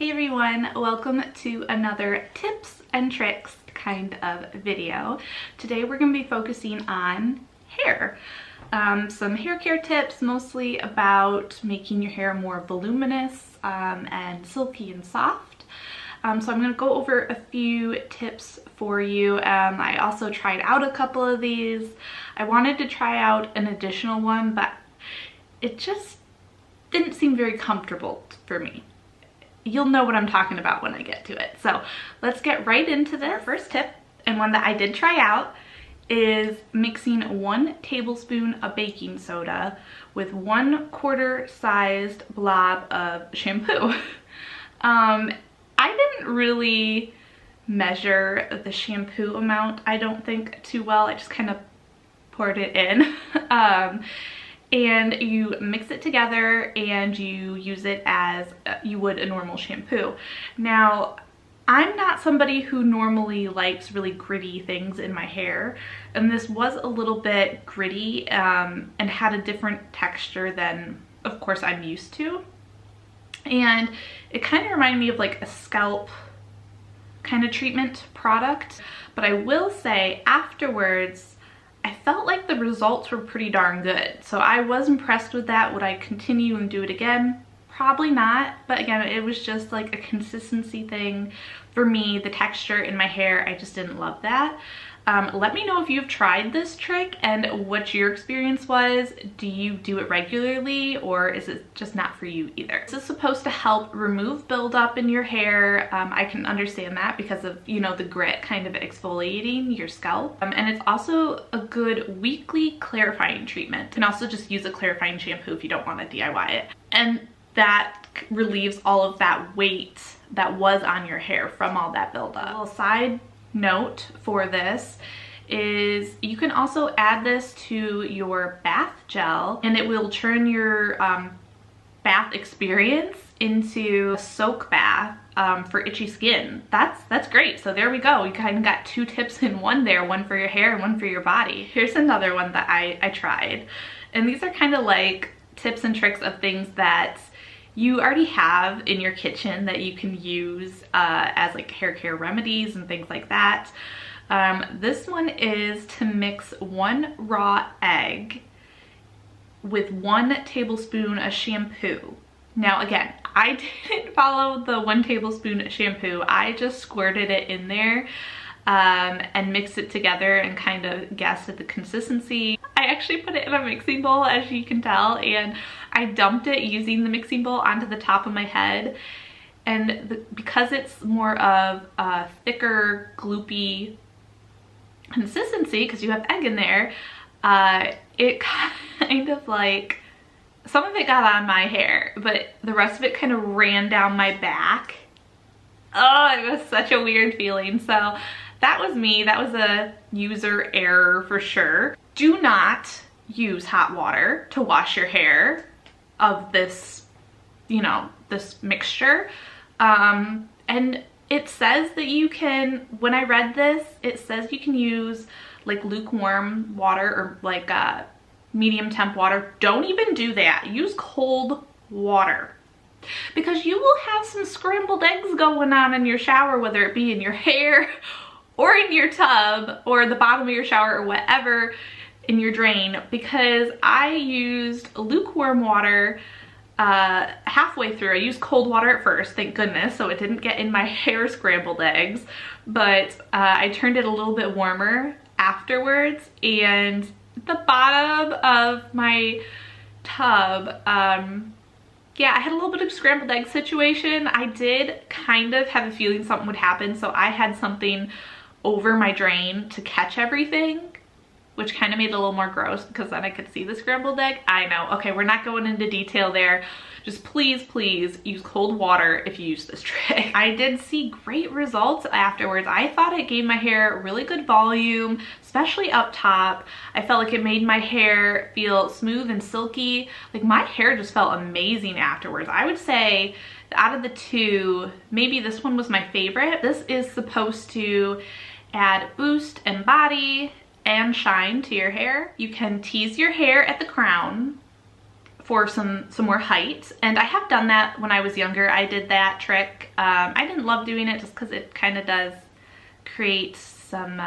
Hey everyone, welcome to another tips and tricks kind of video. Today we're going to be focusing on hair. Some hair care tips, mostly about making your hair more voluminous and silky and soft. So I'm going to go over a few tips for you. I also tried out a couple of these. I wanted to try out an additional one, but it just didn't seem very comfortable for me. You'll know what I'm talking about when I get to it. So let's get right into this. Our first tip, and one that I did try out, is mixing 1 tablespoon of baking soda with 1/4 sized blob of shampoo. I didn't really measure the shampoo amount, I don't think, too well. I just kind of poured it in. And you mix it together and you use it as you would a normal shampoo. Now, I'm not somebody who normally likes really gritty things in my hair, and this was a little bit gritty and had a different texture than, of course, I'm used to. And it kind of reminded me of like a scalp kind of treatment product. But I will say, afterwards, I felt like the results were pretty darn good. So I was impressed with that. Would I continue and do it again? Probably not. But again, it was just like a consistency thing for me. The texture in my hair, I just didn't love that. Let me know if you've tried this trick and what your experience was. Do you do it regularly, or is it just not for you either? This is supposed to help remove buildup in your hair. I can understand that because of, you know, the grit kind of exfoliating your scalp. And it's also a good weekly clarifying treatment. You can also just use a clarifying shampoo if you don't want to DIY it. And that relieves all of that weight that was on your hair from all that buildup. A little side note for this is you can also add this to your bath gel, and it will turn your bath experience into a soak bath for itchy skin. That's great. So there we go. You kind of got 2 tips in one there, one for your hair and one for your body. Here's another one that I tried, and these are kind of like tips and tricks of things that you already have in your kitchen that you can use as like hair care remedies and things like that. This one is to mix 1 raw egg with 1 tablespoon of shampoo. Now again, I didn't follow the 1 tablespoon shampoo. I just squirted it in there and mixed it together and kind of guessed at the consistency. I actually put it in a mixing bowl, as you can tell, and I dumped it using the mixing bowl onto the top of my head. And because it's more of a thicker, gloopy consistency, because you have egg in there, it kind of like, some of it got on my hair, but the rest of it kind of ran down my back. Oh, it was such a weird feeling. So that was me. That was a user error for sure. Do not use hot water to wash your hair of this, you know, this mixture. And it says that you can, when I read this, it says you can use like lukewarm water or like medium temp water. Don't even do that. Use cold water, because you will have some scrambled eggs going on in your shower, whether it be in your hair or in your tub or the bottom of your shower or whatever in your drain, because I used lukewarm water halfway through. I used cold water at first, thank goodness, so it didn't get in my hair scrambled eggs, but I turned it a little bit warmer afterwards, and the bottom of my tub, yeah, I had a little bit of scrambled egg situation. I did kind of have a feeling something would happen, so I had something over my drain to catch everything, which kind of made it a little more gross because then I could see the scrambled egg. I know. Okay, we're not going into detail there. Just please, please use cold water if you use this trick. I did see great results afterwards. I thought it gave my hair really good volume, especially up top. I felt like it made my hair feel smooth and silky. Like, my hair just felt amazing afterwards. I would say out of the 2, maybe this one was my favorite. This is supposed to add boost and body and shine to your hair. You can tease your hair at the crown for some more height, and I have done that when I was younger. I did that trick. I didn't love doing it just because it kind of does create some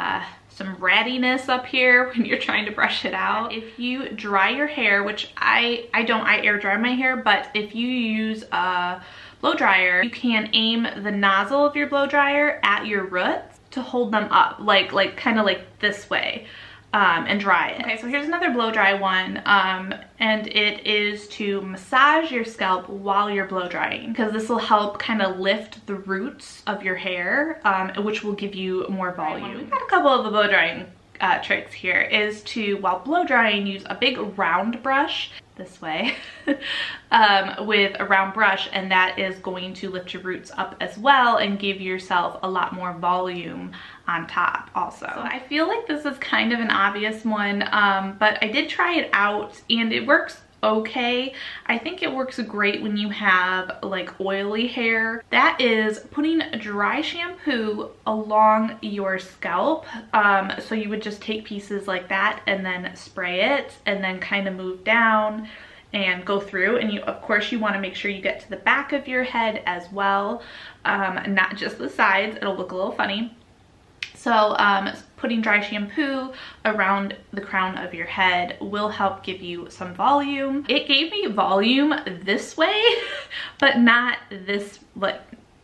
rattiness up here when you're trying to brush it out. If you dry your hair, which I air dry my hair, but if you use a blow dryer, you can aim the nozzle of your blow dryer at your roots to hold them up, like kind of like this way, and dry it. Okay, so here's another blow dry one, and it is to massage your scalp while you're blow drying, because this will help kind of lift the roots of your hair, which will give you more volume. We've got a couple of the blow drying tricks here. Is to, while blow drying, use a big round brush this way with a round brush, and that is going to lift your roots up as well and give yourself a lot more volume on top also. So I feel like this is kind of an obvious one, but I did try it out and it works okay. I think it works great when you have like oily hair. That is putting dry shampoo along your scalp. So you would just take pieces like that and then spray it and then kind of move down and go through, and of course you want to make sure you get to the back of your head as well, not just the sides. It'll look a little funny. So putting dry shampoo around the crown of your head will help give you some volume. It gave me volume this way, but not this, like,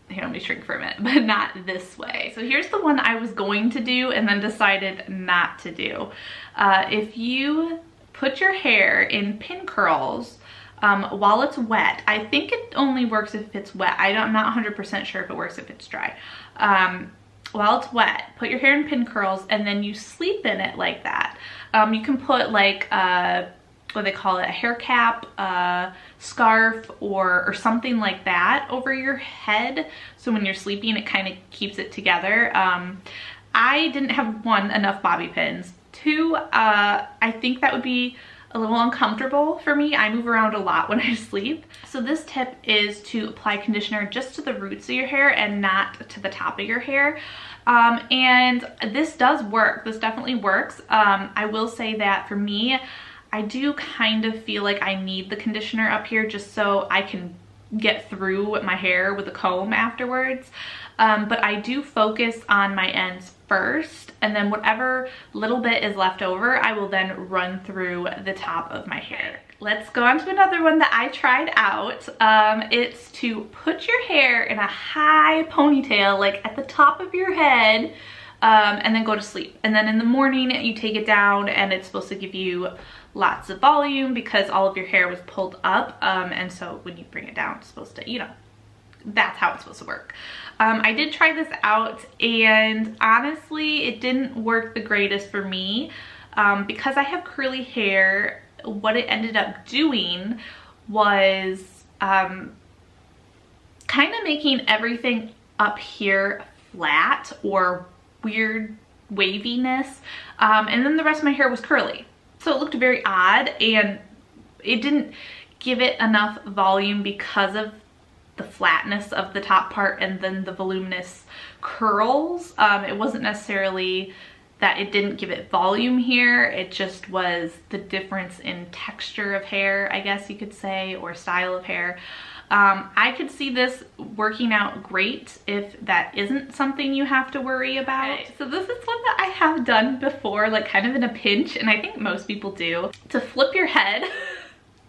here, let me shrink for a minute, but not this way. So here's the one I was going to do and then decided not to do. If you put your hair in pin curls while it's wet, I think it only works if it's wet. I'm not 100% sure if it works if it's dry. While it's wet, put your hair in pin curls and then you sleep in it like that. You can put like what they call it, a hair cap, scarf, or something like that over your head, so when you're sleeping it kind of keeps it together. I didn't have, one, enough bobby pins. Two, I think that would be a little uncomfortable for me. I move around a lot when I sleep. So this tip is to apply conditioner just to the roots of your hair and not to the top of your hair. And this does work. This definitely works. I will say that for me, I do kind of feel like I need the conditioner up here just so I can get through my hair with a comb afterwards. But I do focus on my ends first, and then whatever little bit is left over, I will then run through the top of my hair. Let's go on to another one that I tried out. It's to put your hair in a high ponytail, like at the top of your head, and then go to sleep. And then in the morning you take it down, and it's supposed to give you lots of volume because all of your hair was pulled up, and so when you bring it down, it's supposed to, you know, that's how it's supposed to work. I did try this out, and honestly it didn't work the greatest for me. Because I have curly hair, what it ended up doing was kind of making everything up here flat or weird waviness, and then the rest of my hair was curly. So it looked very odd, and it didn't give it enough volume because of the flatness of the top part and then the voluminous curls. It wasn't necessarily that it didn't give it volume here, it just was the difference in texture of hair, I guess you could say, or style of hair. I could see this working out great if that isn't something you have to worry about. Okay, so this is one that I have done before, like kind of in a pinch, and I think most people do, to flip your head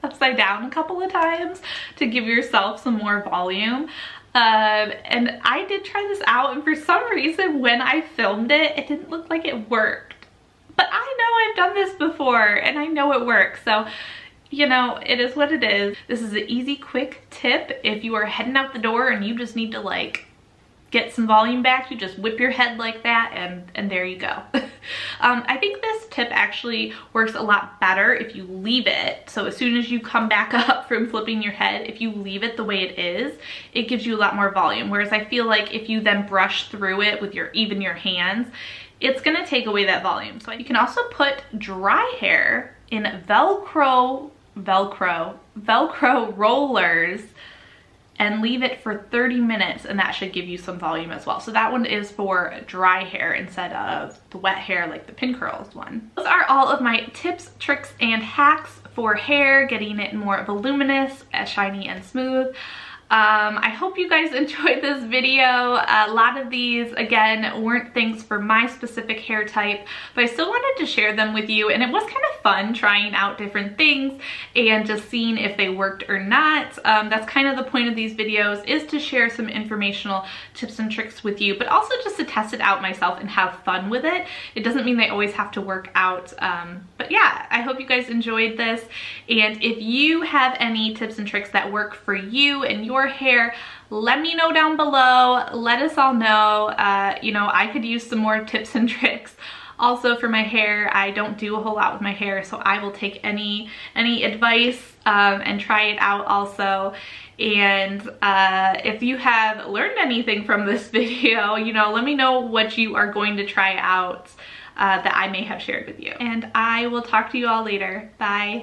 upside down a couple of times to give yourself some more volume. And I did try this out, and for some reason when I filmed it, it didn't look like it worked. But I know I've done this before and I know it works, so you know, it is what it is. This is an easy, quick tip. If you are heading out the door and you just need to like get some volume back, you just whip your head like that, and there you go. I think this tip actually works a lot better if you leave it. So as soon as you come back up from flipping your head, if you leave it the way it is, it gives you a lot more volume. Whereas I feel like if you then brush through it with even your hands, it's gonna take away that volume. So you can also put dry hair in Velcro rollers and leave it for 30 minutes, and that should give you some volume as well. So that one is for dry hair instead of the wet hair like the pin curls one. Those are all of my tips, tricks, and hacks for hair, getting it more voluminous, shiny and smooth. I hope you guys enjoyed this video. A lot of these, again, weren't things for my specific hair type, but I still wanted to share them with you, and it was kind of fun trying out different things and just seeing if they worked or not. That's kind of the point of these videos, is to share some informational tips and tricks with you, but also just to test it out myself and have fun with it. It doesn't mean they always have to work out, but yeah, I hope you guys enjoyed this, and if you have any tips and tricks that work for you and your hair, let me know down below. Let us all know. You know, I could use some more tips and tricks. Also for my hair, I don't do a whole lot with my hair, so I will take any advice and try it out also. And if you have learned anything from this video, you know, let me know what you are going to try out that I may have shared with you. And I will talk to you all later. Bye.